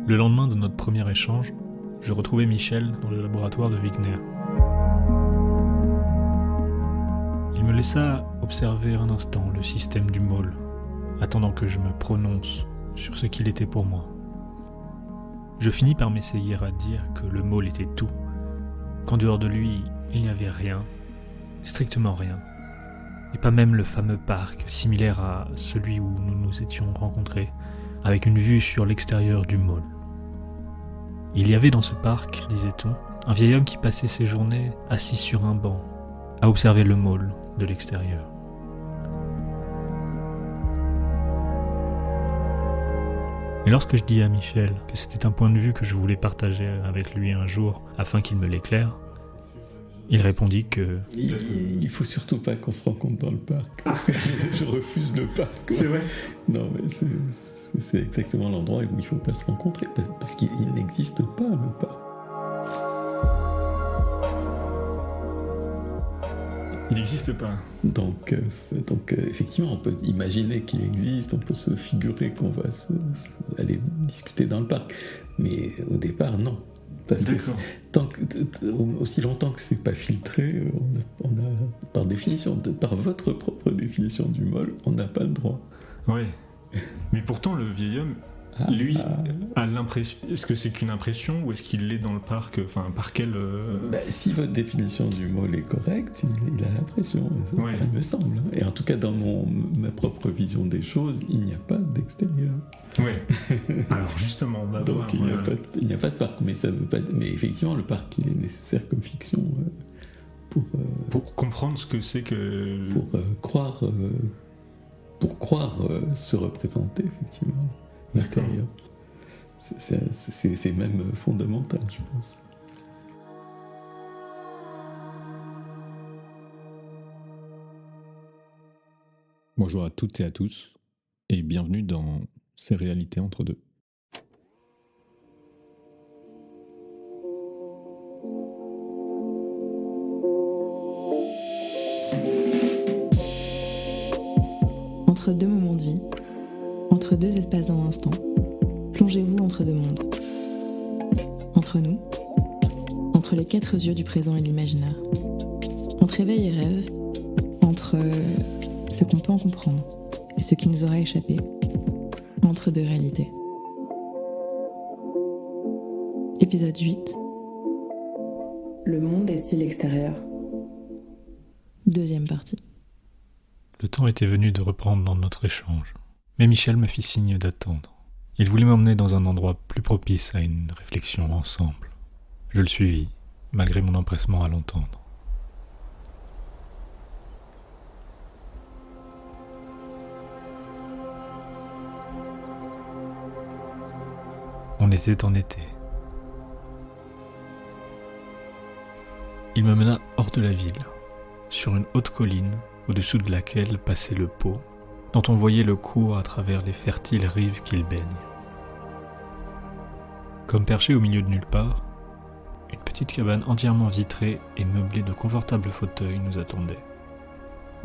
Le lendemain de notre premier échange, je retrouvais Michel dans le laboratoire de Wigner. Il me laissa observer un instant le système du môle, attendant que je me prononce sur ce qu'il était pour moi. Je finis par m'essayer à dire que le môle était tout, qu'en dehors de lui, il n'y avait rien, strictement rien, et pas même le fameux parc similaire à celui où nous nous étions rencontrés, avec une vue sur l'extérieur du môle. Il y avait dans ce parc, disait-on, un vieil homme qui passait ses journées assis sur un banc, à observer le môle de l'extérieur. Et lorsque je dis à Michel que c'était un point de vue que je voulais partager avec lui un jour afin qu'il me l'éclaire, il répondit que... Il faut surtout pas qu'on se rencontre dans le parc. Je refuse le parc. C'est vrai. Non, mais c'est exactement l'endroit où il faut pas se rencontrer, parce qu'il n'existe pas, le parc. Il n'existe pas. Donc, effectivement, on peut imaginer qu'il existe, on peut se figurer qu'on va aller discuter dans le parc. Mais au départ, non. Parce que aussi longtemps que c'est pas filtré, on a par définition, par votre propre définition du môle, on n'a pas le droit. Oui. Mais pourtant, le vieil homme, lui, a l'impression. Est-ce que c'est qu'une impression ou est-ce qu'il est dans le parc? Enfin, par quel. Si votre définition du môle est correcte, il a l'impression, ouais. Il me semble. Et en tout cas, dans ma propre vision des choses, il n'y a pas d'extérieur. Oui. Alors justement, on va donc voir. Il n'y a pas de parc, mais ça veut pas. Mais effectivement, le parc, il est nécessaire comme fiction pour comprendre ce que c'est que. Pour croire se représenter effectivement l'intérieur. C'est même fondamental, je pense. Bonjour à toutes et à tous, et bienvenue dans Ces réalités entre deux. Entre deux moments de vie, entre deux espaces d'un instant, plongez-vous entre deux mondes. Entre nous, entre les quatre yeux du présent et l'imaginaire. Entre éveil et rêve, entre ce qu'on peut en comprendre et ce qui nous aura échappé, entre deux réalités. Épisode 8. Le monde est-il extérieur? Deuxième partie. Le temps était venu de reprendre dans notre échange, mais Michel me fit signe d'attendre. Il voulait m'emmener dans un endroit plus propice à une réflexion ensemble. Je le suivis, malgré mon empressement à l'entendre. On était en été. Il me mena hors de la ville, sur une haute colline au-dessous de laquelle passait le Pô, dont on voyait le cours à travers les fertiles rives qu'il baigne. Comme perché au milieu de nulle part, une petite cabane entièrement vitrée et meublée de confortables fauteuils nous attendait.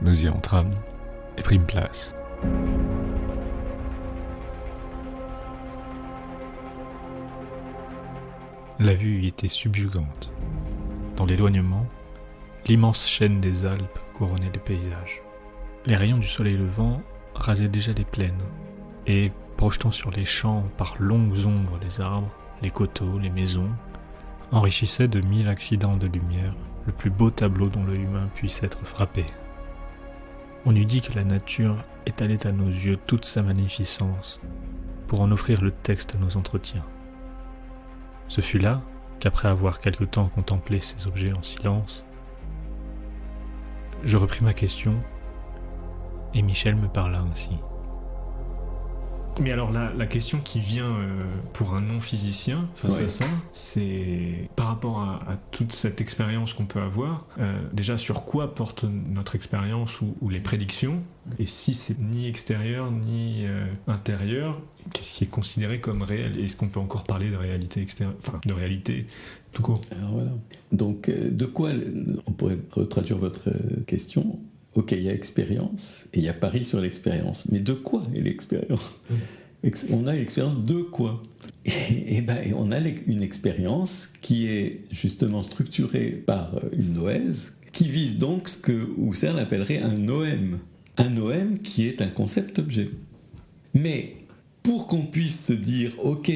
Nous y entrâmes et prîmes place. La vue y était subjugante. Dans l'éloignement, l'immense chaîne des Alpes couronnait les paysages. Les rayons du soleil levant rasaient déjà les plaines, et, projetant sur les champs par longues ombres les arbres, les coteaux, les maisons, enrichissaient de 1000 accidents de lumière le plus beau tableau dont l'œil humain puisse être frappé. On eût dit que la nature étalait à nos yeux toute sa magnificence pour en offrir le texte à nos entretiens. Ce fut là qu'après avoir quelque temps contemplé ces objets en silence, je repris ma question et Michel me parla ainsi. Mais alors la question qui vient pour un non-physicien face à ça, c'est par rapport à toute cette expérience qu'on peut avoir, déjà sur quoi porte notre expérience ou les prédictions, et si c'est ni extérieur ni intérieur, qu'est-ce qui est considéré comme réel? Est-ce qu'on peut encore parler de réalité extérieure, enfin de réalité tout court? Alors voilà. Donc de quoi on pourrait retraduire votre question? Ok, il y a expérience et il y a pari sur l'expérience. Mais de quoi est l'expérience? On a l'expérience de quoi ? Et on a une expérience qui est justement structurée par une noèse, qui vise donc ce que Husserl appellerait un noème. Un noème qui est un concept-objet. Mais pour qu'on puisse se dire, ok,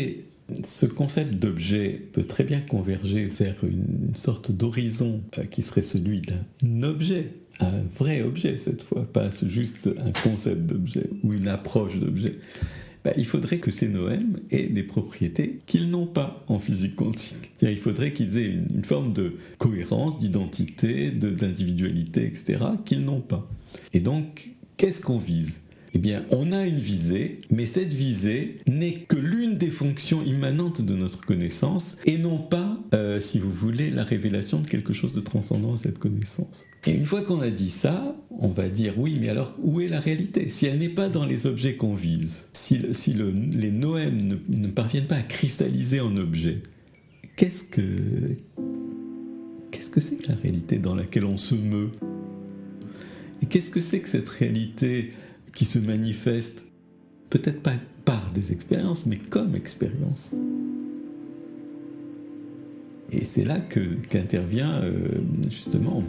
ce concept d'objet peut très bien converger vers une sorte d'horizon qui serait celui d'un objet, un vrai objet cette fois, pas juste un concept d'objet ou une approche d'objet. Il faudrait que ces noèmes aient des propriétés qu'ils n'ont pas en physique quantique. Il faudrait qu'ils aient une forme de cohérence, d'identité, d'individualité, etc., qu'ils n'ont pas. Et donc, qu'est-ce qu'on vise ? Eh bien, on a une visée, mais cette visée n'est que l'une des fonctions immanentes de notre connaissance et non pas, si vous voulez, la révélation de quelque chose de transcendant à cette connaissance. Et une fois qu'on a dit ça, on va dire oui, mais alors où est la réalité ? Si elle n'est pas dans les objets qu'on vise, si les noèmes ne parviennent pas à cristalliser en objet, qu'est-ce que c'est que la réalité dans laquelle on se meut ? Et qu'est-ce que c'est que cette réalité qui se manifeste, peut-être pas par des expériences, mais comme expérience. Et c'est là qu'intervient justement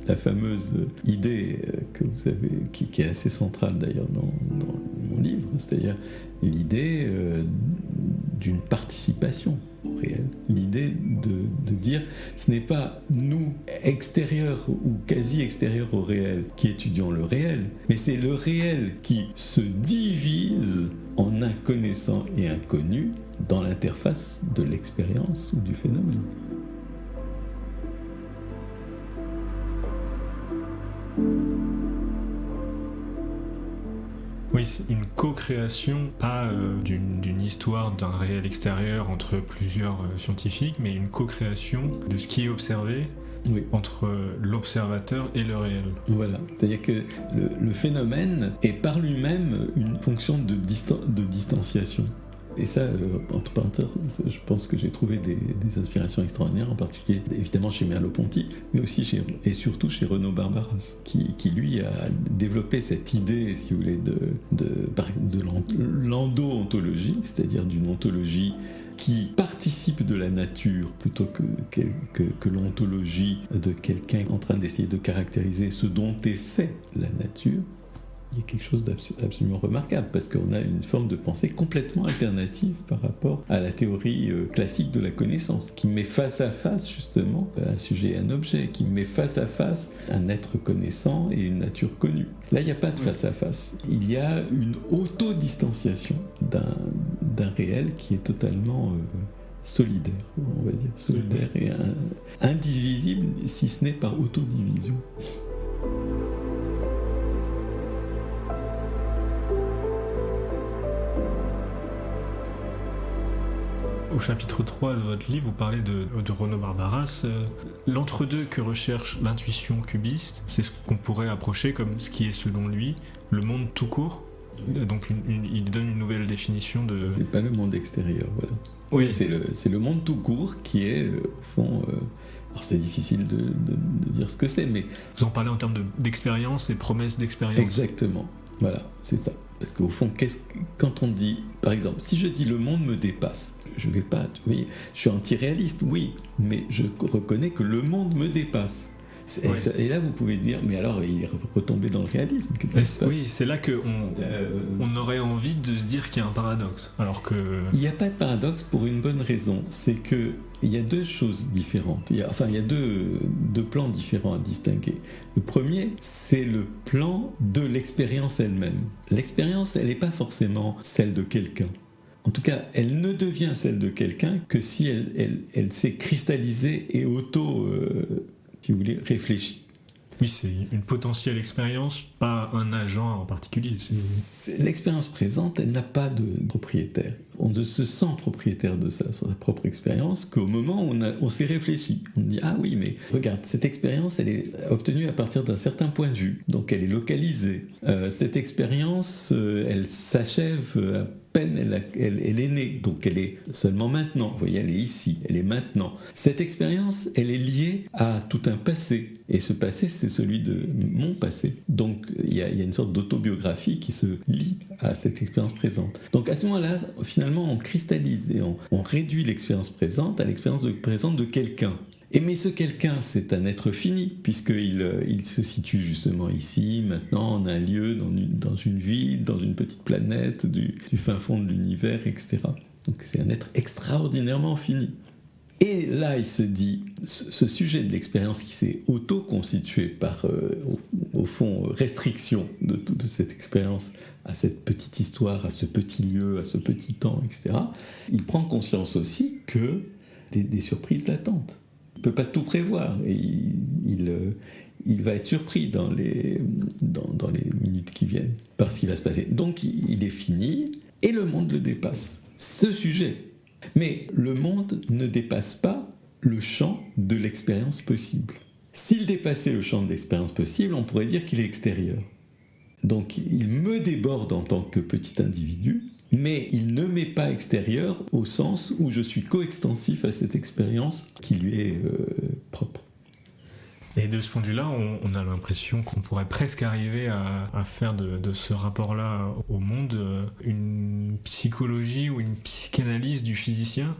la fameuse idée que vous avez, qui est assez centrale d'ailleurs dans mon livre, c'est-à-dire l'idée d'une participation au réel. L'idée de dire, ce n'est pas nous, extérieurs ou quasi extérieurs au réel, qui étudions le réel, mais c'est le réel qui se divise en inconnaissant et inconnu dans l'interface de l'expérience ou du phénomène. Oui, c'est une co-création, pas d'une histoire d'un réel extérieur entre plusieurs scientifiques, mais une co-création de ce qui est observé entre l'observateur et le réel. Voilà, c'est-à-dire que le phénomène est par lui-même une fonction de distanciation. Et ça, entre parenthèses, je pense que j'ai trouvé des inspirations extraordinaires, en particulier évidemment chez Merleau-Ponty, mais aussi et surtout chez Renaud Barbaras, qui lui a développé cette idée, si vous voulez, de l'endo-ontologie, c'est-à-dire d'une ontologie qui participe de la nature plutôt que l'ontologie de quelqu'un en train d'essayer de caractériser ce dont est fait la nature. Il y a quelque chose d'absolument remarquable, parce qu'on a une forme de pensée complètement alternative par rapport à la théorie classique de la connaissance, qui met face à face justement un sujet et un objet, qui met face à face un être connaissant et une nature connue. Là, il n'y a pas de face à face. Il y a une autodistanciation d'un réel qui est totalement solidaire, on va dire, solidaire et indivisible, si ce n'est par autodivision. Au chapitre 3 de votre livre, vous parlez de Renaud Barbaras. L'entre-deux que recherche l'intuition cubiste, c'est ce qu'on pourrait approcher comme ce qui est selon lui le monde tout court. Donc il donne une nouvelle définition de... C'est pas le monde extérieur, voilà. Oui. C'est le monde tout court qui est, au fond... alors c'est difficile de dire ce que c'est, mais... Vous en parlez en termes d'expérience et promesses d'expérience. Exactement, voilà, c'est ça. Parce qu'au fond, quand on dit, par exemple, si je dis le monde me dépasse, je vais pas, oui, je suis anti-réaliste, oui, mais je reconnais que le monde me dépasse. Et là, vous pouvez dire, mais alors, il est retombé dans le réalisme. Oui, c'est là qu'on aurait envie de se dire qu'il y a un paradoxe. Alors que... Il n'y a pas de paradoxe pour une bonne raison, c'est qu'il y a deux choses différentes. Il y a deux plans différents à distinguer. Le premier, c'est le plan de l'expérience elle-même. L'expérience, elle n'est pas forcément celle de quelqu'un. En tout cas, elle ne devient celle de quelqu'un que si elle s'est cristallisée et si vous voulez, réfléchie. Oui, c'est une potentielle expérience, pas un agent en particulier. L'expérience présente, elle n'a pas de propriétaire. On ne se sent propriétaire de sa propre expérience qu'au moment où on s'est réfléchi. On dit, ah oui, mais regarde, cette expérience, elle est obtenue à partir d'un certain point de vue, donc elle est localisée. Cette expérience, elle s'achève à peine elle est née, donc elle est seulement maintenant. Vous voyez, elle est ici, elle est maintenant. Cette expérience, elle est liée à tout un passé. Et ce passé, c'est celui de mon passé. Donc il y a une sorte d'autobiographie qui se lie à cette expérience présente. Donc à ce moment-là, finalement, on cristallise et on réduit l'expérience présente à l'expérience présente de quelqu'un. Mais ce quelqu'un, c'est un être fini, puisqu'il se situe justement ici, maintenant, en un lieu, dans une ville, dans une petite planète, du fin fond de l'univers, etc. Donc c'est un être extraordinairement fini. Et là, il se dit, ce sujet de l'expérience qui s'est auto-constitué par, au fond, restriction de cette expérience à cette petite histoire, à ce petit lieu, à ce petit temps, etc., il prend conscience aussi que des surprises l'attendent. Il ne peut pas tout prévoir et il va être surpris dans les minutes qui viennent par ce qui va se passer. Donc il est fini et le monde le dépasse. Ce sujet. Mais le monde ne dépasse pas le champ de l'expérience possible. S'il dépassait le champ de l'expérience possible, on pourrait dire qu'il est extérieur. Donc il me déborde en tant que petit individu, mais il ne m'est pas extérieur au sens où je suis coextensif à cette expérience qui lui est propre. Et de ce point de vue-là, on a l'impression qu'on pourrait presque arriver à faire de ce rapport-là au monde une psychologie ou une psychanalyse du physicien.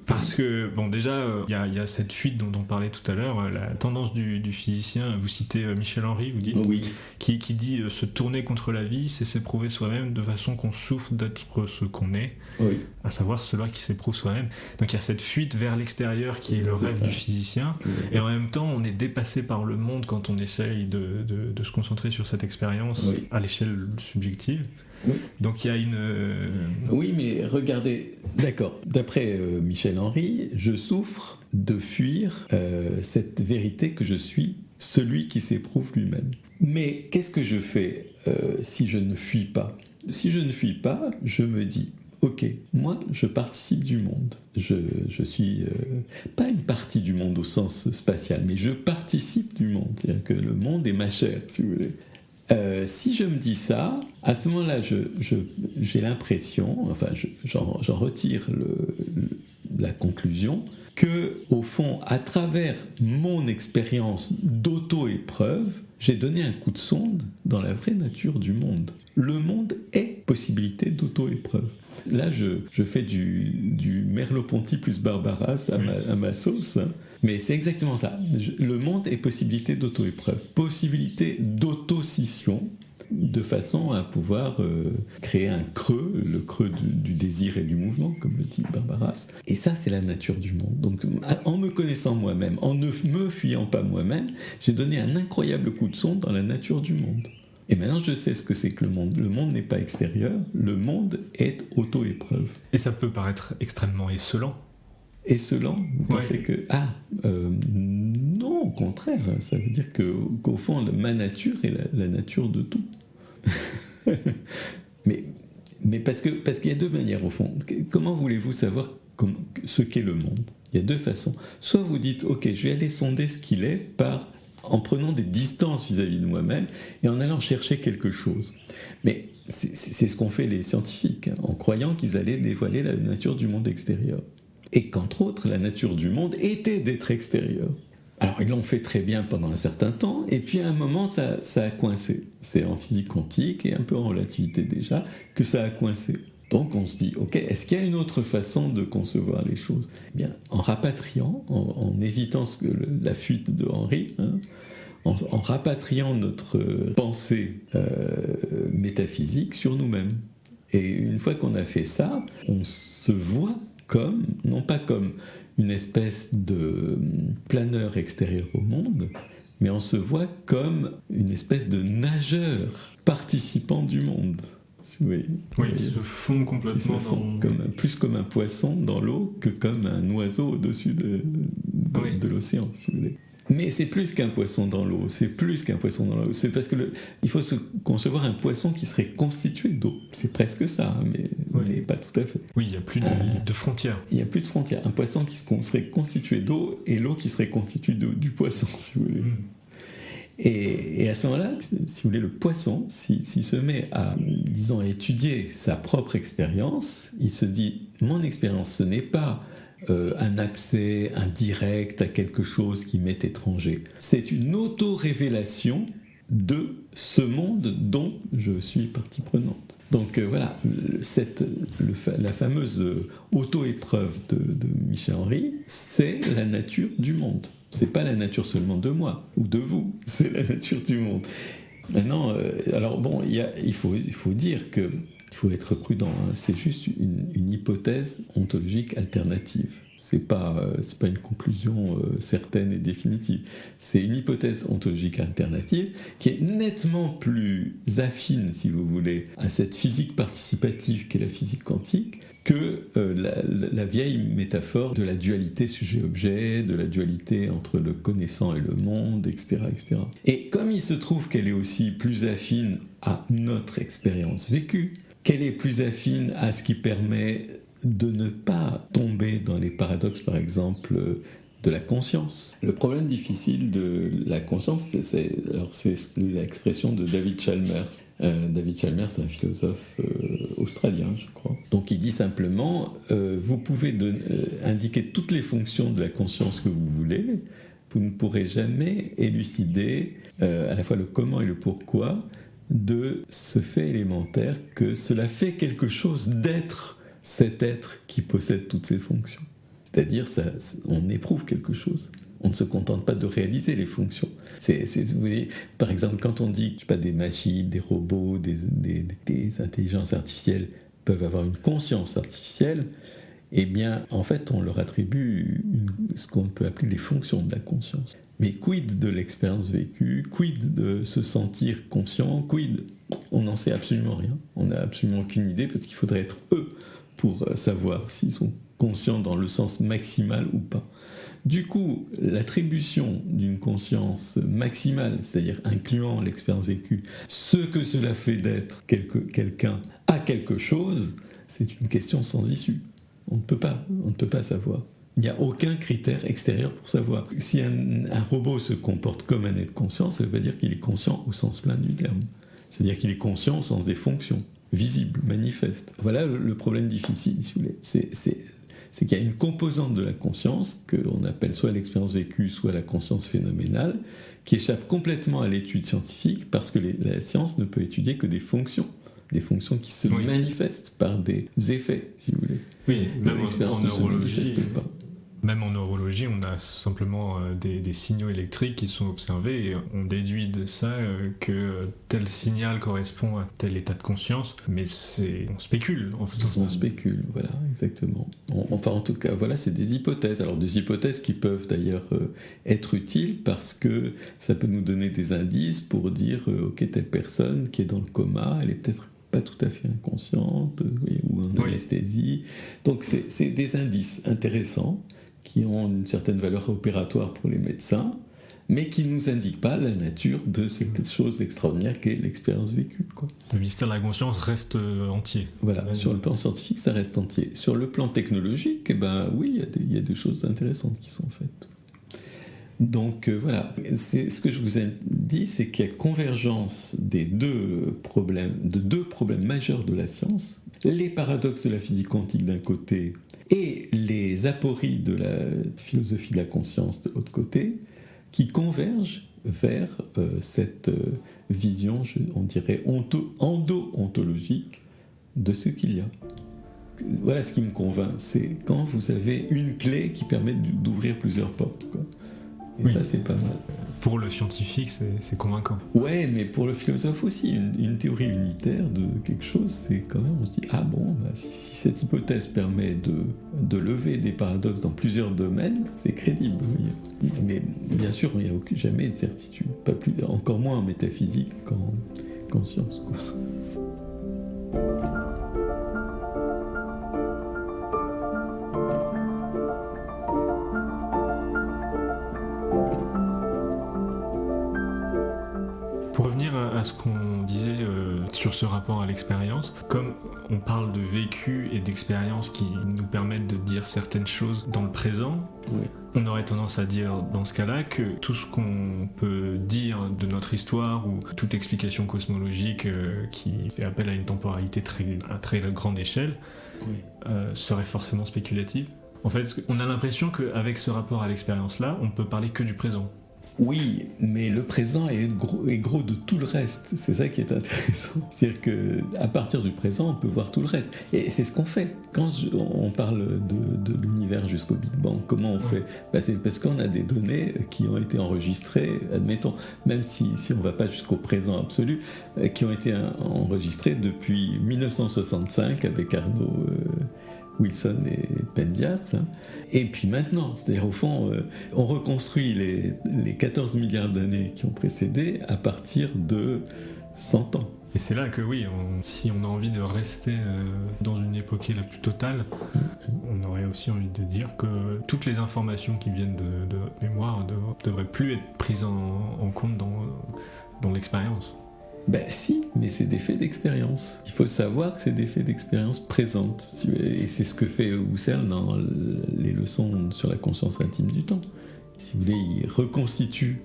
Parce que, bon, déjà, il y a cette fuite dont on parlait tout à l'heure, la tendance du physicien, vous citez Michel Henry, vous dites, oui. qui dit se tourner contre la vie, c'est s'éprouver soi-même de façon qu'on souffre d'être ce qu'on est, oui. À savoir cela qui s'éprouve soi-même. Donc il y a cette fuite vers l'extérieur qui est le rêve du physicien, et en même temps, on est dépassé par le monde quand on essaye de se concentrer sur cette expérience à l'échelle subjective. Oui. Donc il y a une... Oui, mais regardez, d'accord, d'après Michel Henry, je souffre de fuir cette vérité que je suis, celui qui s'éprouve lui-même. Mais qu'est-ce que je fais si je ne fuis pas ? Si je ne fuis pas, je me dis, ok, moi je participe du monde. Je suis pas une partie du monde au sens spatial, mais je participe du monde. C'est-à-dire que le monde est ma chair, si vous voulez. Si je me dis ça, à ce moment-là, j'ai l'impression, enfin, j'en retire la conclusion, que, au fond, à travers mon expérience d'auto-épreuve, j'ai donné un coup de sonde dans la vraie nature du monde. Le monde est possibilité d'auto-épreuve. Là, je fais du Merleau-Ponty plus Barbaras à ma sauce, hein. Mais c'est exactement ça. Le monde est possibilité d'auto-épreuve, possibilité d'auto-scission, de façon à pouvoir créer un creux, le creux du désir et du mouvement, comme le dit Barbaras. Et ça, c'est la nature du monde. Donc, en me connaissant moi-même, en ne me fuyant pas moi-même, j'ai donné un incroyable coup de sonde dans la nature du monde. Et maintenant, je sais ce que c'est que le monde. Le monde n'est pas extérieur, le monde est auto-épreuve. Et ça peut paraître extrêmement esselant. Esselant, vous pensez que... non, au contraire, ça veut dire qu'au fond, ma nature est la nature de tout. mais parce qu'il y a deux manières, au fond. Comment voulez-vous savoir ce qu'est le monde ? Il y a deux façons. Soit vous dites, ok, je vais aller sonder ce qu'il est en prenant des distances vis-à-vis de moi-même et en allant chercher quelque chose. Mais c'est ce qu'ont fait les scientifiques, hein, en croyant qu'ils allaient dévoiler la nature du monde extérieur. Et qu'entre autres, la nature du monde était d'être extérieur. Alors, ils l'ont fait très bien pendant un certain temps, et puis à un moment, ça a coincé. C'est en physique quantique, et un peu en relativité déjà, que ça a coincé. Donc on se dit, ok, est-ce qu'il y a une autre façon de concevoir les choses ? Eh bien, en rapatriant, en évitant la fuite de Henry, hein, en rapatriant notre pensée métaphysique sur nous-mêmes. Et une fois qu'on a fait ça, on se voit non pas comme une espèce de planeur extérieur au monde, mais on se voit comme une espèce de nageur participant du monde. Oui, qui se fond complètement plus comme un poisson dans l'eau que comme un oiseau au-dessus de l'océan, si vous voulez. Mais c'est plus qu'un poisson dans l'eau, c'est parce que il faut se concevoir un poisson qui serait constitué d'eau. C'est presque ça, hein, mais pas tout à fait. Oui, il n'y a plus de frontières. Il n'y a plus de frontières. Un poisson qui serait constitué d'eau et l'eau qui serait constituée du poisson, si vous voulez. Et à ce moment-là, si vous voulez, le poisson, s'il se met à, disons, à étudier sa propre expérience, il se dit, mon expérience, ce n'est pas un accès indirect à quelque chose qui m'est étranger. C'est une auto-révélation de ce monde dont je suis partie prenante. Donc voilà, la fameuse auto-épreuve de Michel Henry, c'est la nature du monde. C'est pas la nature seulement de moi ou de vous, c'est la nature du monde. Maintenant, alors bon, il faut dire que il faut être prudent, hein. C'est juste une hypothèse ontologique alternative. C'est pas une conclusion certaine et définitive. C'est une hypothèse ontologique alternative qui est nettement plus affine, si vous voulez, à cette physique participative qu'est la physique quantique, que la vieille métaphore de la dualité sujet-objet, de la dualité entre le connaissant et le monde, etc., etc. Et comme il se trouve qu'elle est aussi plus affine à notre expérience vécue, qu'elle est plus affine à ce qui permet de ne pas tomber dans les paradoxes, par exemple, de la conscience. Le problème difficile de la conscience, c'est l'expression de David Chalmers. David Chalmers, c'est un philosophe australien, je crois. Donc il dit simplement, vous pouvez indiquer toutes les fonctions de la conscience que vous voulez, vous ne pourrez jamais élucider à la fois le comment et le pourquoi de ce fait élémentaire que cela fait quelque chose d'être cet être qui possède toutes ces fonctions. C'est-à-dire, on éprouve quelque chose. On ne se contente pas de réaliser les fonctions. Vous voyez, par exemple, quand on dit que des machines, des robots, des intelligences artificielles peuvent avoir une conscience artificielle, eh bien, en fait, on leur attribue ce qu'on peut appeler les fonctions de la conscience. Mais quid de l'expérience vécue, quid de se sentir conscient, quid? On n'en sait absolument rien. On n'a absolument aucune idée parce qu'il faudrait être eux pour savoir s'ils sont conscients dans le sens maximal ou pas. Du coup, l'attribution d'une conscience maximale, c'est-à-dire incluant l'expérience vécue, ce que cela fait d'être quelqu'un à quelque chose, c'est une question sans issue. On ne peut pas savoir. Il n'y a aucun critère extérieur pour savoir. Si un robot se comporte comme un être conscient, ça ne veut pas dire qu'il est conscient au sens plein du terme. C'est-à-dire qu'il est conscient au sens des fonctions, visibles, manifestes. Voilà le problème difficile, si vous voulez. C'est qu'il y a une composante de la conscience, que l'on appelle soit l'expérience vécue, soit la conscience phénoménale, qui échappe complètement à l'étude scientifique, parce que la science ne peut étudier que des fonctions qui se manifestent par des effets, si vous voulez. Oui, même l'expérience ne se manifeste pas. Même en neurologie, on a simplement des signaux électriques qui sont observés et on déduit de ça que tel signal correspond à tel état de conscience, mais on spécule en faisant ça. On spécule, voilà, exactement. En tout cas, voilà, c'est des hypothèses. Alors des hypothèses qui peuvent d'ailleurs être utiles parce que ça peut nous donner des indices pour dire ok, telle personne qui est dans le coma, elle est peut-être pas tout à fait inconsciente, ou en anesthésie. Donc c'est des indices intéressants qui ont une certaine valeur opératoire pour les médecins, mais qui ne nous indiquent pas la nature de cette chose extraordinaire qu'est l'expérience vécue, quoi. Le mystère de la conscience reste entier. Voilà, sur le plan scientifique, ça reste entier. Sur le plan technologique, oui, il y a des choses intéressantes qui sont faites. Donc voilà, ce que je vous ai dit, c'est qu'il y a convergence de deux problèmes majeurs de la science, les paradoxes de la physique quantique d'un côté et les apories de la philosophie de la conscience de l'autre côté, qui convergent vers cette vision, on dirait, endo-ontologique de ce qu'il y a. Voilà ce qui me convainc, c'est quand vous avez une clé qui permet d'ouvrir plusieurs portes, quoi. Et ça, c'est pas mal. Pour le scientifique, c'est convaincant. Ouais, mais pour le philosophe aussi, une théorie unitaire de quelque chose, c'est quand même, on se dit, si cette hypothèse permet de lever des paradoxes dans plusieurs domaines, c'est crédible. Oui. Mais bien sûr, il n'y a jamais de certitude, encore moins en métaphysique qu'en science, quoi. Pour revenir à ce qu'on disait sur sur ce rapport à l'expérience. Comme on parle de vécu et d'expériences qui nous permettent de dire certaines choses dans le présent, Oui. on aurait tendance à dire dans ce cas-là que tout ce qu'on peut dire de notre histoire ou toute explication cosmologique qui fait appel à une temporalité à très grande échelle Oui. serait forcément spéculative. En fait, on a l'impression qu'avec ce rapport à l'expérience-là, on peut parler que du présent. Oui, mais le présent est gros de tout le reste. C'est ça qui est intéressant. C'est-à-dire qu'à partir du présent, on peut voir tout le reste. Et c'est ce qu'on fait. Quand on parle de l'univers jusqu'au Big Bang, comment on fait ? C'est parce qu'on a des données qui ont été enregistrées, admettons, même si on ne va pas jusqu'au présent absolu, qui ont été enregistrées depuis 1965 avec Arnaud Wilson et Penzias, hein. Et puis maintenant, c'est-à-dire au fond, on reconstruit les 14 milliards d'années qui ont précédé à partir de 100 ans. Et c'est là que oui, si on a envie de rester dans une époque la plus totale, on aurait aussi envie de dire que toutes les informations qui viennent de notre mémoire ne devraient plus être prises en compte dans l'expérience. Ben si, mais c'est des faits d'expérience. Il faut savoir que c'est des faits d'expérience présentes. Et c'est ce que fait Husserl dans les leçons sur la conscience intime du temps. Si vous voulez, il reconstitue.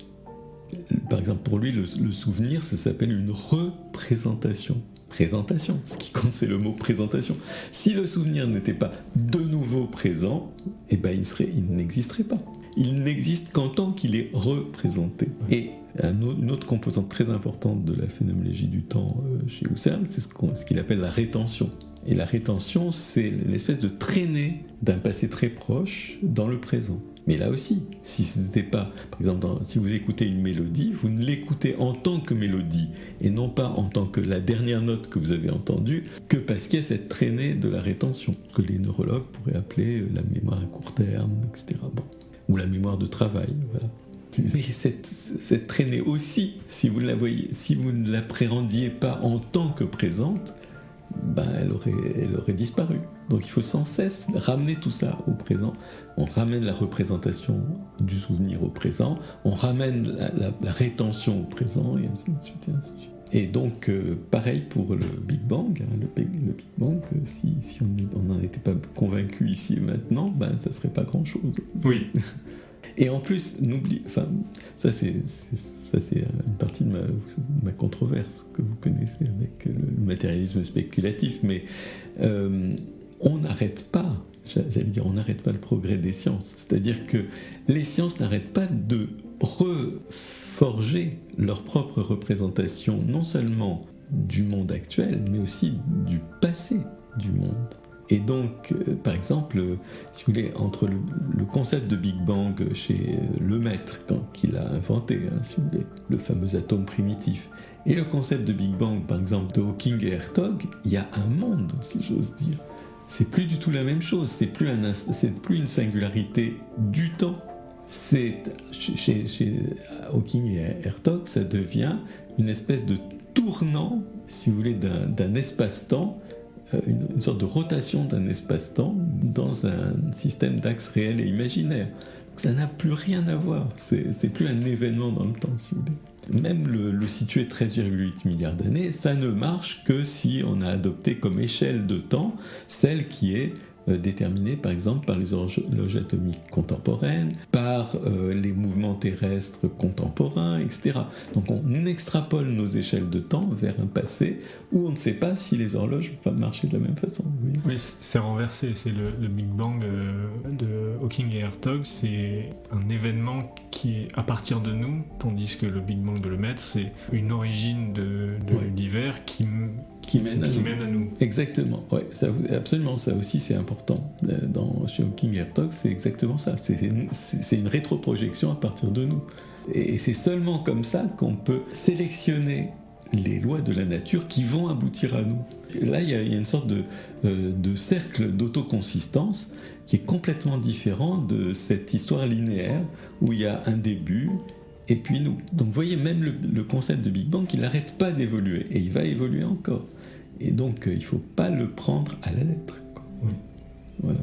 Par exemple, pour lui, le souvenir, ça s'appelle une représentation. Présentation. Ce qui compte, c'est le mot présentation. Si le souvenir n'était pas de nouveau présent, eh ben il n'existerait pas. Il n'existe qu'en tant qu'il est représenté. Et une autre composante très importante de la phénoménologie du temps chez Husserl, c'est ce qu'il appelle la rétention. Et la rétention, c'est l'espèce de traînée d'un passé très proche dans le présent. Mais là aussi, si ce n'était pas, par exemple, si vous écoutez une mélodie, vous ne l'écoutez en tant que mélodie, et non pas en tant que la dernière note que vous avez entendue, que parce qu'il y a cette traînée de la rétention, que les neurologues pourraient appeler la mémoire à court terme, etc. Bon. Ou la mémoire de travail, voilà. Mais cette traînée aussi, si vous ne l'appréhendiez pas en tant que présente, elle aurait disparu. Donc il faut sans cesse ramener tout ça au présent. On ramène la représentation du souvenir au présent, on ramène la rétention au présent, et ainsi de suite, et ainsi de suite. Et donc, pareil pour le Big Bang. Le Big Bang, si on n'en était pas convaincu ici et maintenant, ça ne serait pas grand-chose. Oui. Et en plus, ça c'est une partie de ma controverse que vous connaissez avec le matérialisme spéculatif, mais on n'arrête pas, on n'arrête pas le progrès des sciences. C'est-à-dire que les sciences n'arrêtent pas de reforger leur propre représentation, non seulement du monde actuel, mais aussi du passé du monde. Et donc, par exemple, si vous voulez, entre le concept de Big Bang chez Lemaître, qu'il a inventé, si vous voulez, le fameux atome primitif, et le concept de Big Bang, par exemple, de Hawking et Hertog, il y a un monde, si j'ose dire. C'est plus du tout la même chose, c'est plus une singularité du temps. Chez Hawking et Hertog, ça devient une espèce de tournant, si vous voulez, d'un espace-temps, une sorte de rotation d'un espace-temps dans un système d'axes réels et imaginaires. Ça n'a plus rien à voir, c'est plus un événement dans le temps, si vous voulez. Même le situer 13,8 milliards d'années, ça ne marche que si on a adopté comme échelle de temps celle qui est déterminée par exemple par les horloges atomiques contemporaines, par les mouvements terrestres contemporains, etc. Donc on extrapole nos échelles de temps vers un passé où on ne sait pas si les horloges vont marcher de la même façon. Oui, c'est renversé, c'est le Big Bang de Hawking et Hertog, c'est un événement qui est à partir de nous, tandis que le Big Bang de Lemaître, c'est une origine de l'univers qui mène à nous. Exactement, ouais, absolument, ça aussi c'est important. Chez Hawking et Hertog, c'est exactement ça. C'est une rétroprojection à partir de nous. Et c'est seulement comme ça qu'on peut sélectionner les lois de la nature qui vont aboutir à nous. Là, il y a une sorte de cercle d'autoconsistance qui est complètement différent de cette histoire linéaire où il y a un début et puis nous. Donc vous voyez, même le concept de Big Bang, il n'arrête pas d'évoluer et il va évoluer encore. Et donc, il ne faut pas le prendre à la lettre, quoi. Oui. Voilà.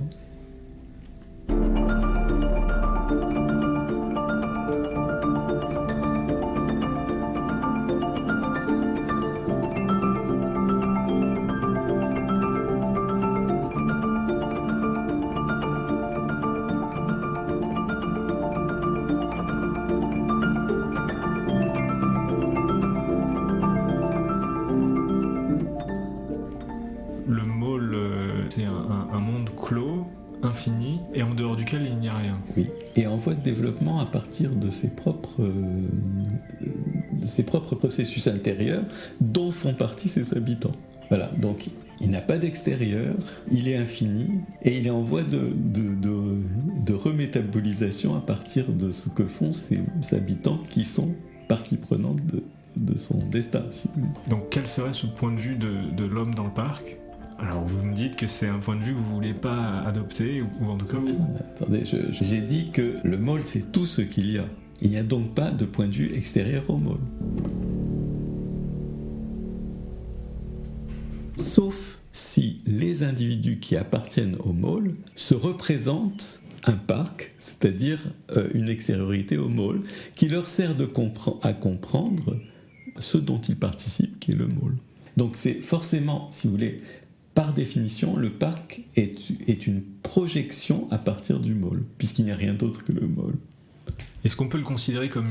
représenter un monde clos, infini, et en dehors duquel il n'y a rien. Oui, et en voie de développement à partir de ses propres processus intérieurs dont font partie ses habitants. Voilà, donc il n'a pas d'extérieur, il est infini, et il est en voie de remétabolisation à partir de ce que font ses habitants qui sont partie prenante de son destin, si vous voulez. Donc quel serait ce point de vue de l'homme dans le parc ? Alors vous me dites que c'est un point de vue que vous voulez pas adopter, ou en tout cas vous... Attendez, j'ai dit que le môle c'est tout ce qu'il y a. Il n'y a donc pas de point de vue extérieur au môle. Sauf si les individus qui appartiennent au môle se représentent un parc, c'est-à-dire une extériorité au môle, qui leur sert à comprendre ce dont ils participent, qui est le môle. Donc c'est forcément, si vous voulez, par définition, le parc est une projection à partir du môle, puisqu'il n'y a rien d'autre que le môle. Est-ce qu'on peut le considérer comme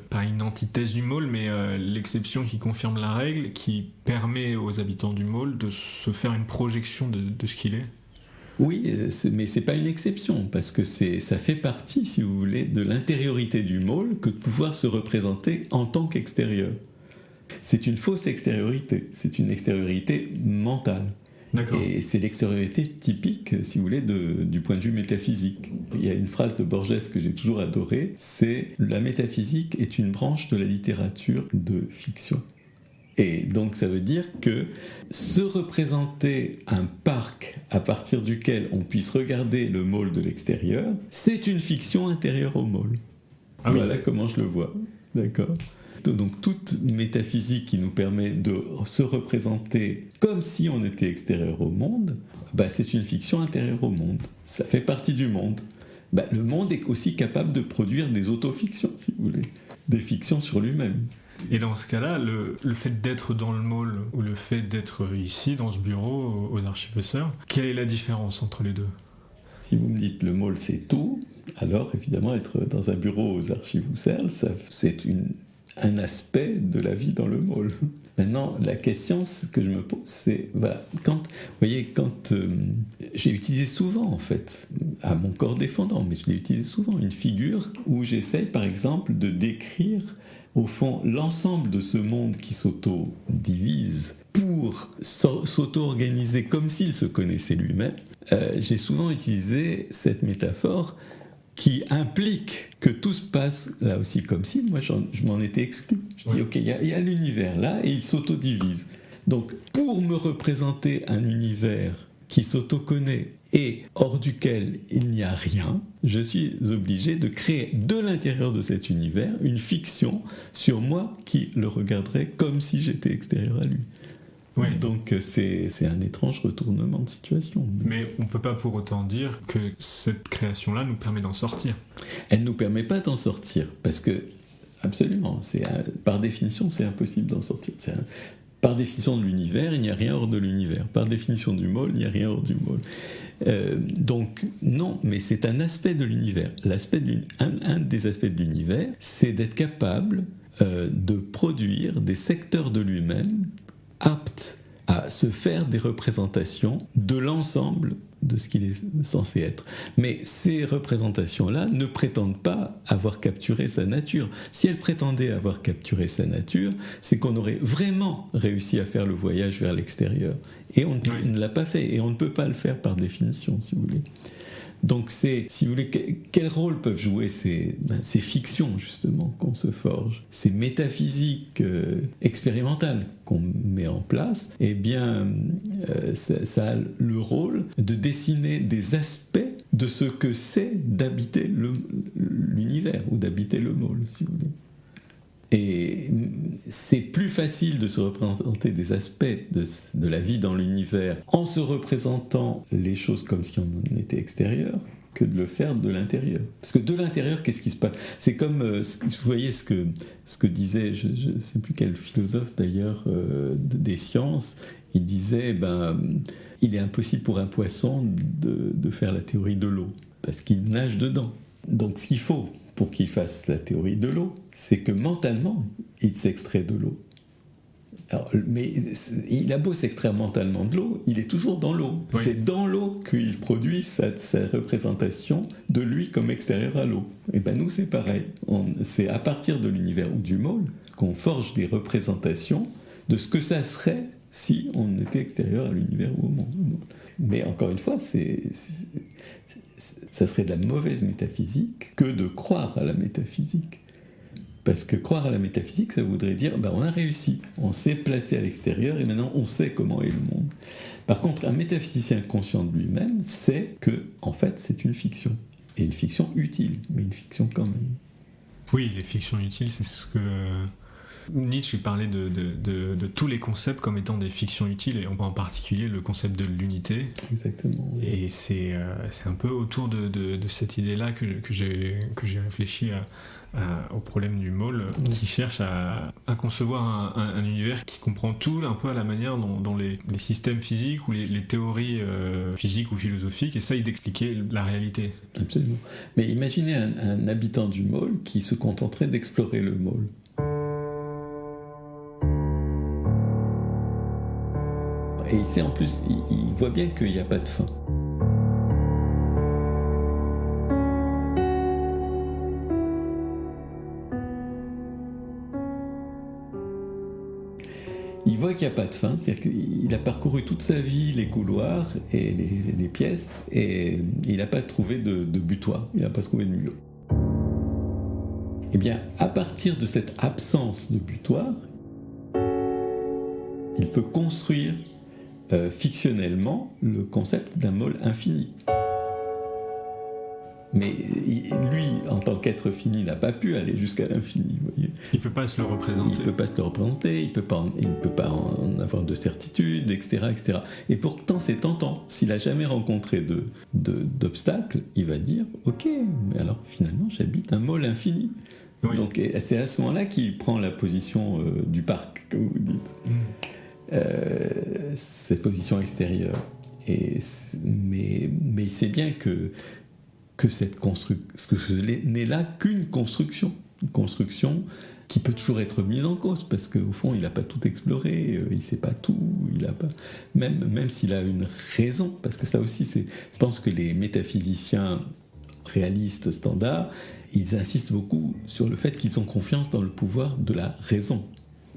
pas une antithèse du môle, mais l'exception qui confirme la règle, qui permet aux habitants du môle de se faire une projection de ce qu'il est ? Oui, mais c'est pas une exception, parce que ça fait partie, si vous voulez, de l'intériorité du môle que de pouvoir se représenter en tant qu'extérieur. C'est une fausse extériorité, c'est une extériorité mentale. D'accord. Et c'est l'extériorité typique, si vous voulez, du point de vue métaphysique. Il y a une phrase de Borges que j'ai toujours adorée, c'est « La métaphysique est une branche de la littérature de fiction ». Et donc ça veut dire que se représenter un parc à partir duquel on puisse regarder le môle de l'extérieur, c'est une fiction intérieure au môle. Ah voilà oui. Comment je le vois. D'accord. Donc toute métaphysique qui nous permet de se représenter comme si on était extérieur au monde, c'est une fiction intérieure au monde. Ça fait partie du monde. Le monde est aussi capable de produire des autofictions, si vous voulez, des fictions sur lui-même. Et dans ce cas-là, le fait d'être dans le môle ou le fait d'être ici, dans ce bureau, aux Archives Sœurs, quelle est la différence entre les deux ? Si vous me dites le môle c'est tout, alors évidemment être dans un bureau aux Archives Sœurs, c'est un aspect de la vie dans le môle. Maintenant, la question que je me pose, c'est, voilà, quand j'ai utilisé souvent, en fait, à mon corps défendant, mais je l'ai utilisé souvent, une figure où j'essaye, par exemple, de décrire, au fond, l'ensemble de ce monde qui s'auto-divise pour s'auto-organiser comme s'il se connaissait lui-même. J'ai souvent utilisé cette métaphore qui implique que tout se passe là aussi comme si moi je m'en étais exclu. Je dis ok, il y a l'univers là et il s'autodivise. Donc pour me représenter un univers qui s'auto-connaît et hors duquel il n'y a rien, je suis obligé de créer de l'intérieur de cet univers une fiction sur moi qui le regarderait comme si j'étais extérieur à lui. Oui. Donc c'est un étrange retournement de situation. Mais on ne peut pas pour autant dire que cette création-là nous permet d'en sortir. Elle ne nous permet pas d'en sortir, parce que, absolument, par définition, c'est impossible d'en sortir. Par définition de l'univers, il n'y a rien hors de l'univers. Par définition du môle, il n'y a rien hors du môle. Donc, non, mais c'est un aspect de l'univers. Un des aspects de l'univers, c'est d'être capable de produire des secteurs de lui-même apte à se faire des représentations de l'ensemble de ce qu'il est censé être. Mais ces représentations-là ne prétendent pas avoir capturé sa nature. Si elles prétendaient avoir capturé sa nature, c'est qu'on aurait vraiment réussi à faire le voyage vers l'extérieur. Et on ne l'a pas fait, et on ne peut pas le faire par définition, si vous voulez. Donc si vous voulez, quel rôle peuvent jouer ces fictions, justement, qu'on se forge, ces métaphysiques expérimentales qu'on met en place, eh bien, ça a le rôle de dessiner des aspects de ce que c'est d'habiter l'univers, ou d'habiter le môle, si vous voulez. Et c'est plus facile de se représenter des aspects de la vie dans l'univers en se représentant les choses comme si on en était extérieur que de le faire de l'intérieur. Parce que de l'intérieur, qu'est-ce qui se passe ? C'est comme, vous voyez ce que disait, je ne sais plus quel philosophe d'ailleurs, des sciences, il disait, il est impossible pour un poisson de faire la théorie de l'eau, parce qu'il nage dedans. Donc ce qu'il faut pour qu'il fasse la théorie de l'eau, c'est que mentalement, il s'extrait de l'eau. Alors, mais il a beau s'extraire mentalement de l'eau, il est toujours dans l'eau. Oui. C'est dans l'eau qu'il produit sa représentation de lui comme extérieur à l'eau. Et ben nous, c'est pareil. C'est à partir de l'univers ou du môle qu'on forge des représentations de ce que ça serait si on était extérieur à l'univers ou au monde. Mais encore une fois, ça serait de la mauvaise métaphysique que de croire à la métaphysique. Parce que croire à la métaphysique, ça voudrait dire on a réussi, on s'est placé à l'extérieur et maintenant on sait comment est le monde. Par contre, un métaphysicien conscient de lui-même sait que, en fait, c'est une fiction. Et une fiction utile, mais une fiction quand même. Oui, les fictions utiles, c'est ce que Nietzsche parlait de tous les concepts comme étant des fictions utiles, et en particulier le concept de l'unité. Exactement. Oui. Et c'est un peu autour de cette idée-là que j'ai réfléchi au problème du môle, qui cherche à concevoir un univers qui comprend tout un peu à la manière dont les systèmes physiques ou les théories physiques ou philosophiques essayent d'expliquer la réalité. Absolument. Mais imaginez un habitant du môle qui se contenterait d'explorer le môle. Et il sait en plus, il voit bien qu'il n'y a pas de fin. Il voit qu'il n'y a pas de fin, c'est-à-dire qu'il a parcouru toute sa vie les couloirs et les pièces, et il n'a pas trouvé de butoir, il n'a pas trouvé de mur. Eh bien, à partir de cette absence de butoir, il peut construire fictionnellement le concept d'un môle infini. Mais lui, en tant qu'être fini, n'a pas pu aller jusqu'à l'infini. Vous voyez. Il ne peut pas se le représenter. Il ne peut pas se le représenter, il ne peut pas en avoir de certitude, etc., etc. Et pourtant, c'est tentant. S'il n'a jamais rencontré d'obstacles, il va dire « Ok, mais alors finalement, j'habite un môle infini. » Oui. Donc c'est à ce moment-là qu'il prend la position du parc, comme vous dites. Cette position extérieure. Mais il sait bien que ce n'est là qu'une construction. Une construction qui peut toujours être mise en cause, parce qu'au fond, il n'a pas tout exploré, il ne sait pas tout, il a pas... Même s'il a une raison, parce que ça aussi, je pense que les métaphysiciens réalistes standards, ils insistent beaucoup sur le fait qu'ils ont confiance dans le pouvoir de la raison.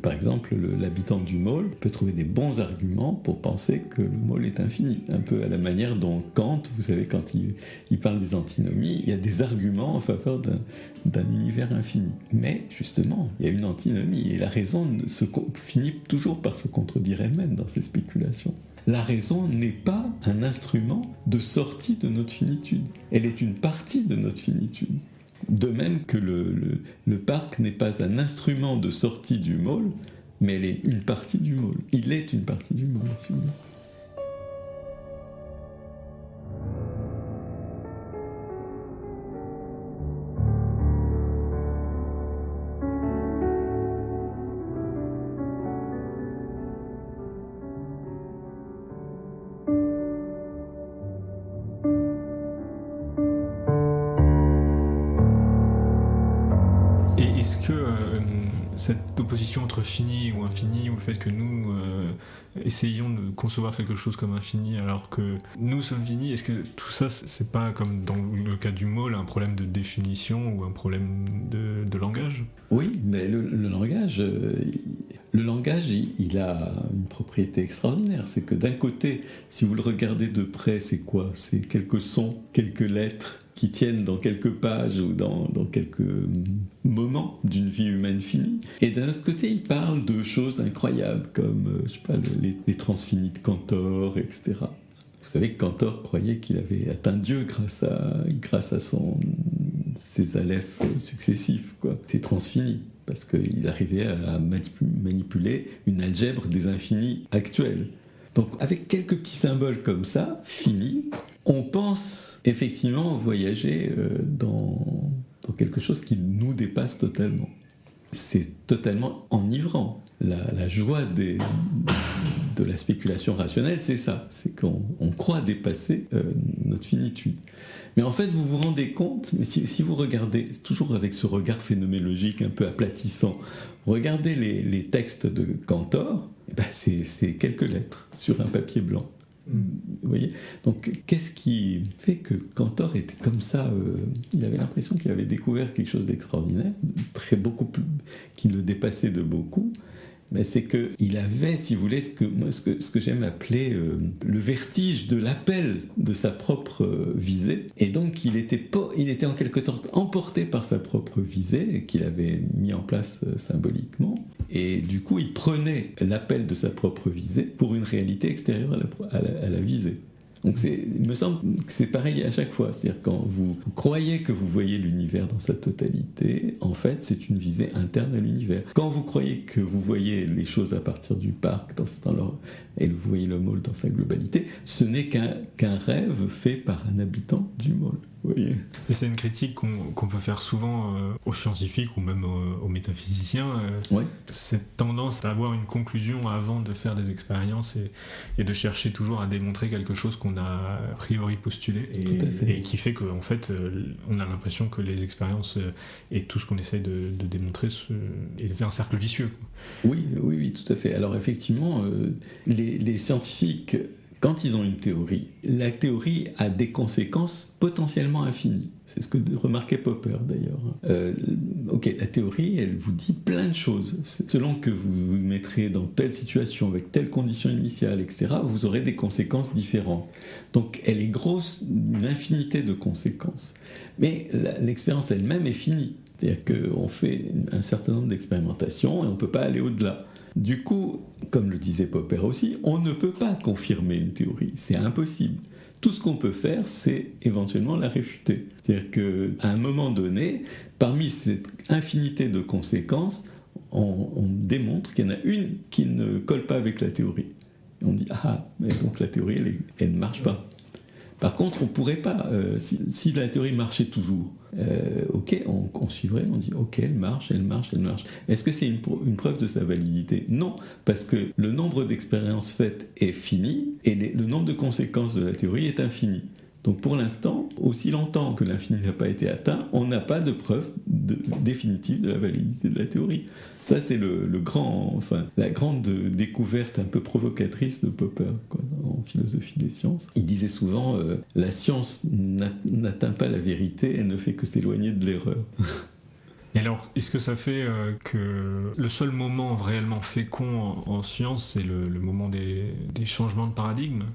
Par exemple, l'habitant du môle peut trouver des bons arguments pour penser que le môle est infini. Un peu à la manière dont Kant, vous savez, quand il parle des antinomies, il y a des arguments en faveur d'un univers infini. Mais justement, il y a une antinomie, et la raison finit toujours par se contredire elle-même dans ses spéculations. La raison n'est pas un instrument de sortie de notre finitude. Elle est une partie de notre finitude. De même que le parc n'est pas un instrument de sortie du môle, mais elle est une partie du môle. Il est une partie du môle, si vous voulez. Est-ce que cette opposition entre fini ou infini, ou le fait que nous essayons de concevoir quelque chose comme infini alors que nous sommes finis, est-ce que tout ça, c'est pas comme dans le cas du môle, un problème de définition ou un problème de langage ? Oui, mais le langage, il a une propriété extraordinaire. C'est que d'un côté, si vous le regardez de près, c'est quoi ? C'est quelques sons, quelques lettres qui tiennent dans quelques pages ou dans quelques moments d'une vie humaine finie. Et d'un autre côté, il parle de choses incroyables comme, je sais pas, les transfinis de Cantor, etc. Vous savez que Cantor croyait qu'il avait atteint Dieu grâce à ses alephes successifs, quoi, ses transfinis, parce qu'il arrivait à manipuler une algèbre des infinis actuels. Donc, avec quelques petits symboles comme ça, finis, on pense effectivement voyager dans quelque chose qui nous dépasse totalement. C'est totalement enivrant. La joie de la spéculation rationnelle, c'est ça, c'est qu'on croit dépasser notre finitude. Mais en fait, vous vous rendez compte, mais si vous regardez, toujours avec ce regard phénoménologique un peu aplatissant, regardez les textes de Cantor, c'est quelques lettres sur un papier blanc. Vous voyez ? Donc, qu'est-ce qui fait que Cantor était comme ça il avait l'impression qu'il avait découvert quelque chose d'extraordinaire, beaucoup plus, qui le dépassait de beaucoup. Mais c'est qu'il avait, si vous voulez, ce que j'aime appeler le vertige de l'appel de sa propre visée. Et donc, il était en quelque sorte emporté par sa propre visée, qu'il avait mis en place symboliquement. Et du coup, il prenait l'appel de sa propre visée pour une réalité extérieure à la visée. Donc il me semble que c'est pareil à chaque fois. C'est-à-dire quand vous croyez que vous voyez l'univers dans sa totalité, en fait, c'est une visée interne à l'univers. Quand vous croyez que vous voyez les choses à partir du parc et vous voyez le mall dans sa globalité, ce n'est qu'un rêve fait par un habitant du mall. Oui. Et c'est une critique qu'on peut faire souvent aux scientifiques ou même aux métaphysiciens. Ouais. Cette tendance à avoir une conclusion avant de faire des expériences et de chercher toujours à démontrer quelque chose qu'on a a priori postulé et qui fait qu'en fait on a l'impression que les expériences et tout ce qu'on essaye de démontrer est un cercle vicieux. Oui, tout à fait. Alors effectivement, les scientifiques, quand ils ont une théorie, la théorie a des conséquences potentiellement infinies. C'est ce que remarquait Popper d'ailleurs. La théorie, elle vous dit plein de choses. Selon que vous vous mettrez dans telle situation, avec telle condition initiale, etc., vous aurez des conséquences différentes. Donc elle est grosse d'une infinité de conséquences. Mais l'expérience elle-même est finie. C'est-à-dire qu'on fait un certain nombre d'expérimentations et on ne peut pas aller au-delà. Du coup, comme le disait Popper aussi, on ne peut pas confirmer une théorie, c'est impossible. Tout ce qu'on peut faire, c'est éventuellement la réfuter. C'est-à-dire qu'à un moment donné, parmi cette infinité de conséquences, on démontre qu'il y en a une qui ne colle pas avec la théorie. Et on dit, mais donc la théorie, elle ne marche pas. Par contre, on ne pourrait pas, si la théorie marchait toujours, on suivrait, on dit ok, elle marche. Est-ce que c'est une preuve de sa validité ? Non, parce que le nombre d'expériences faites est fini et le nombre de conséquences de la théorie est infini. Donc pour l'instant, aussi longtemps que l'infini n'a pas été atteint, on n'a pas de preuve définitive de la validité de la théorie. Ça, c'est la grande découverte un peu provocatrice de Popper en philosophie des sciences. Il disait souvent la science n'atteint pas la vérité, elle ne fait que s'éloigner de l'erreur. Et alors, est-ce que ça fait que le seul moment réellement fécond en science, c'est le moment des changements de paradigme ?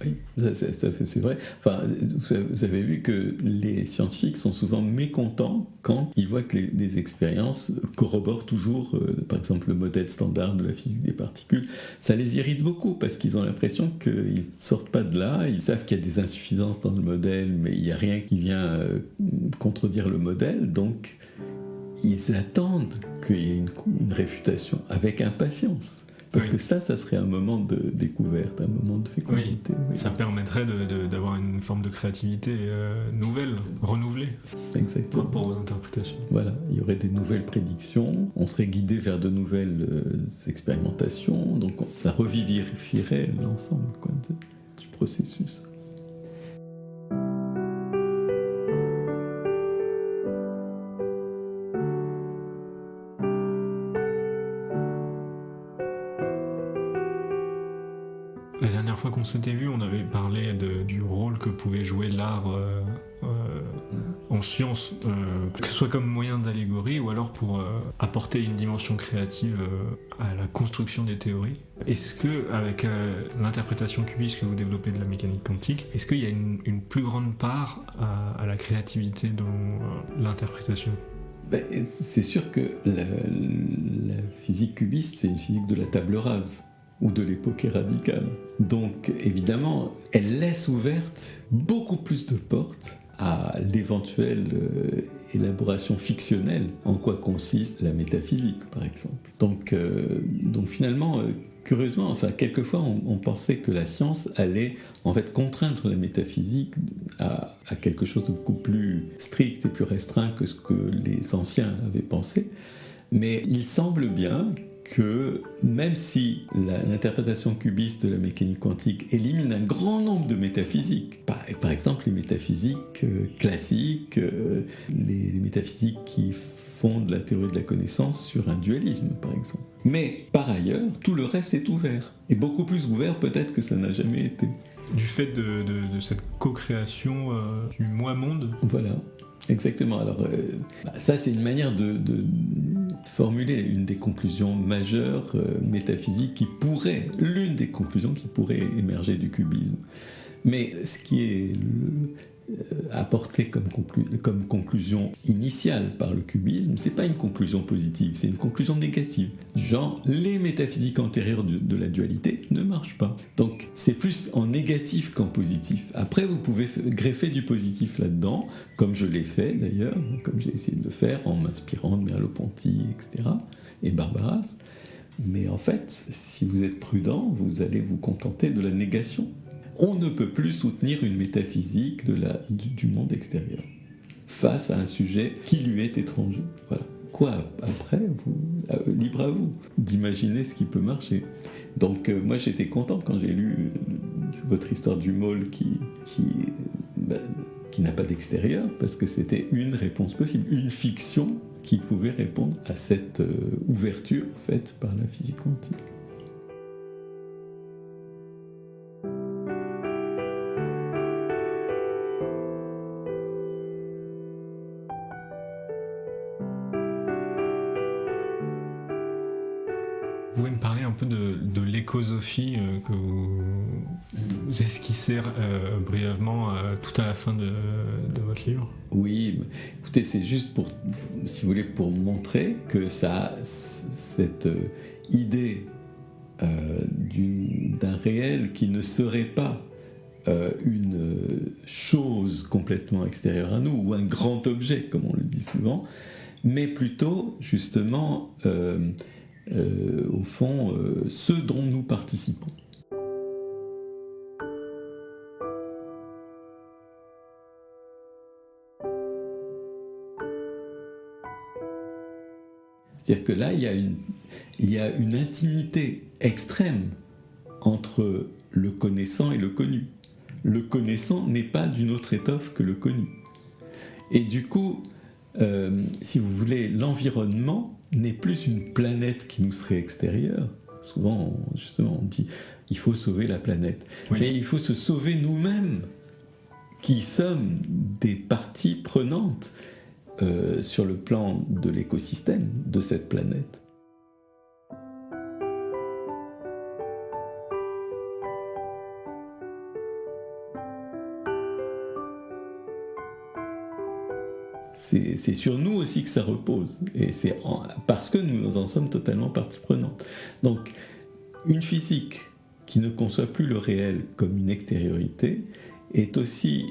Oui, c'est vrai. Enfin, vous avez vu que les scientifiques sont souvent mécontents quand ils voient que les expériences corroborent toujours, par exemple, le modèle standard de la physique des particules. Ça les irrite beaucoup parce qu'ils ont l'impression qu'ils ne sortent pas de là. Ils savent qu'il y a des insuffisances dans le modèle, mais il n'y a rien qui vient contredire le modèle. Donc, ils attendent qu'il y ait une réfutation avec impatience. Parce que ça serait un moment de découverte, un moment de fécondité. Oui. Ça permettrait d'avoir une forme de créativité nouvelle, renouvelée. Exactement. Par rapport aux interprétations. Voilà, il y aurait des nouvelles prédictions, on serait guidé vers de nouvelles expérimentations, donc ça revivifierait l'ensemble du processus. La dernière fois qu'on s'était vu, on avait parlé du rôle que pouvait jouer l'art en science, que ce soit comme moyen d'allégorie ou alors pour apporter une dimension créative à la construction des théories. Est-ce que, avec l'interprétation cubiste que vous développez de la mécanique quantique, est-ce qu'il y a une plus grande part à la créativité dans l'interprétation ? C'est sûr que la physique cubiste, c'est une physique de la table rase ou de l'époque radicale. Donc, évidemment, elle laisse ouverte beaucoup plus de portes à l'éventuelle élaboration fictionnelle en quoi consiste la métaphysique, par exemple. Donc finalement, curieusement, quelquefois, on pensait que la science allait en fait contraindre la métaphysique à quelque chose de beaucoup plus strict et plus restreint que ce que les anciens avaient pensé. Mais il semble bien que même si l'interprétation cubiste de la mécanique quantique élimine un grand nombre de métaphysiques, par exemple les métaphysiques classiques, les métaphysiques qui fondent la théorie de la connaissance sur un dualisme, par exemple. Mais par ailleurs, tout le reste est ouvert, et beaucoup plus ouvert peut-être que ça n'a jamais été. Du fait de cette co-création du moi-monde. Voilà, exactement. Alors ça, c'est une manière de formuler une des conclusions majeures métaphysiques l'une des conclusions qui pourrait émerger du cubisme. Mais ce qui est apporté comme conclusion initiale par le cubisme, c'est pas une conclusion positive, c'est une conclusion négative. Genre, les métaphysiques antérieures de la dualité ne marchent pas. Donc, c'est plus en négatif qu'en positif. Après, vous pouvez greffer du positif là-dedans, comme je l'ai fait d'ailleurs, comme j'ai essayé de le faire en m'inspirant de Merleau-Ponty, etc., et Barbaras. Mais en fait, si vous êtes prudent, vous allez vous contenter de la négation. On ne peut plus soutenir une métaphysique du monde extérieur face à un sujet qui lui est étranger. Voilà. Quoi après, libre à vous d'imaginer ce qui peut marcher. Donc moi j'étais content quand j'ai lu votre histoire du môle qui n'a pas d'extérieur, parce que c'était une réponse possible, une fiction qui pouvait répondre à cette ouverture faite par la physique quantique. Vous pouvez me parler un peu de l'écosophie que vous esquissez brièvement tout à la fin de votre livre? Oui, écoutez, c'est juste si vous voulez, pour montrer que cette idée d'un réel qui ne serait pas une chose complètement extérieure à nous, ou un grand objet, comme on le dit souvent, mais plutôt, justement, au fond, ce dont nous participons. C'est-à-dire que là, il y a une intimité extrême entre le connaissant et le connu. Le connaissant n'est pas d'une autre étoffe que le connu. Et du coup, si vous voulez, l'environnement n'est plus une planète qui nous serait extérieure. Souvent, justement, on dit il faut sauver la planète. Oui. Mais il faut se sauver nous-mêmes, qui sommes des parties prenantes sur le plan de l'écosystème de cette planète. C'est sur nous aussi que ça repose, et c'est parce que nous en sommes totalement partie prenante. Donc, une physique qui ne conçoit plus le réel comme une extériorité est aussi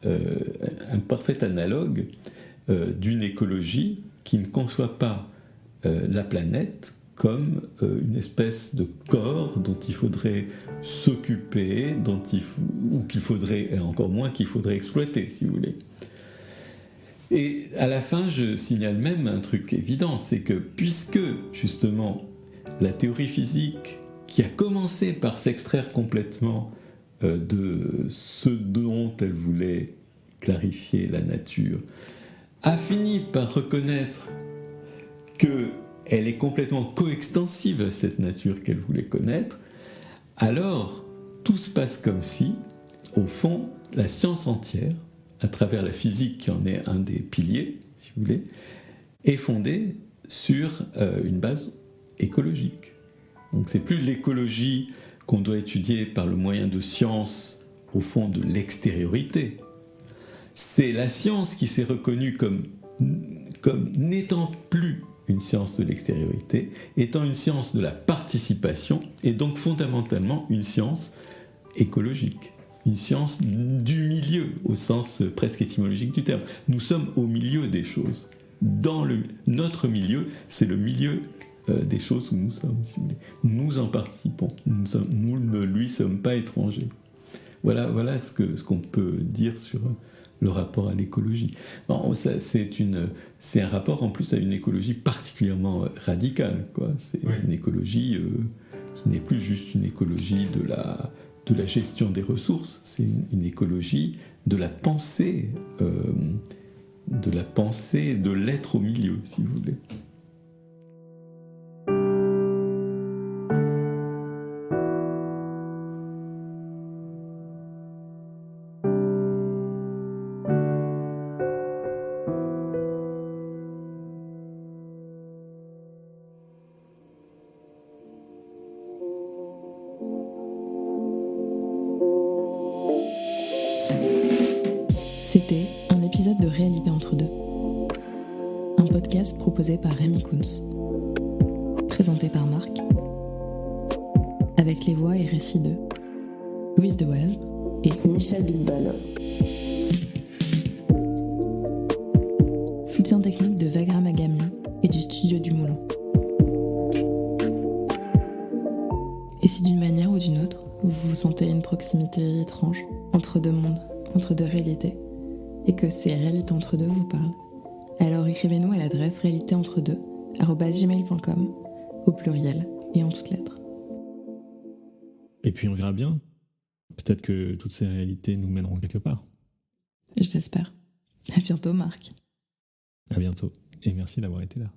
un parfait analogue d'une écologie qui ne conçoit pas la planète comme une espèce de corps dont il faudrait s'occuper, ou qu'il faudrait, et encore moins qu'il faudrait exploiter, si vous voulez. Et à la fin, je signale même un truc évident, c'est que puisque, justement, la théorie physique, qui a commencé par s'extraire complètement de ce dont elle voulait clarifier la nature, a fini par reconnaître qu'elle est complètement coextensive à cette nature qu'elle voulait connaître, alors tout se passe comme si, au fond, la science entière, à travers la physique qui en est un des piliers, si vous voulez, est fondée sur une base écologique. Donc c'est plus l'écologie qu'on doit étudier par le moyen de sciences, au fond, de l'extériorité. C'est la science qui s'est reconnue comme n'étant plus une science de l'extériorité, étant une science de la participation, et donc fondamentalement une science écologique. Une science du milieu, au sens presque étymologique du terme. Nous sommes au milieu des choses. Notre milieu, c'est le milieu des choses où nous sommes, si vous voulez. Nous en participons. Nous ne lui sommes pas étrangers. Voilà ce qu'on peut dire sur le rapport à l'écologie. Bon, c'est un rapport en plus à une écologie particulièrement radicale, quoi. C'est une écologie qui n'est plus juste une écologie de la gestion des ressources, c'est une écologie de la pensée de l'être au milieu, si vous voulez. C'était un épisode de Réalité entre deux. Un podcast proposé par Rémi Kuntz. Présenté par Marc. Avec les voix et récits de Louise Dewey et Michel Bilbal. Soutien technique de Vagram Agami et du Studio du Moulin. Et si d'une manière ou d'une autre, vous sentez une proximité étrange entre deux mondes, entre deux réalités, et que ces réalités entre deux vous parlent, alors écrivez-nous à l'adresse réalitéentre2@gmail.com au pluriel et en toutes lettres. Et puis on verra bien. Peut-être que toutes ces réalités nous mèneront quelque part. Je l'espère. À bientôt, Marc. À bientôt. Et merci d'avoir été là.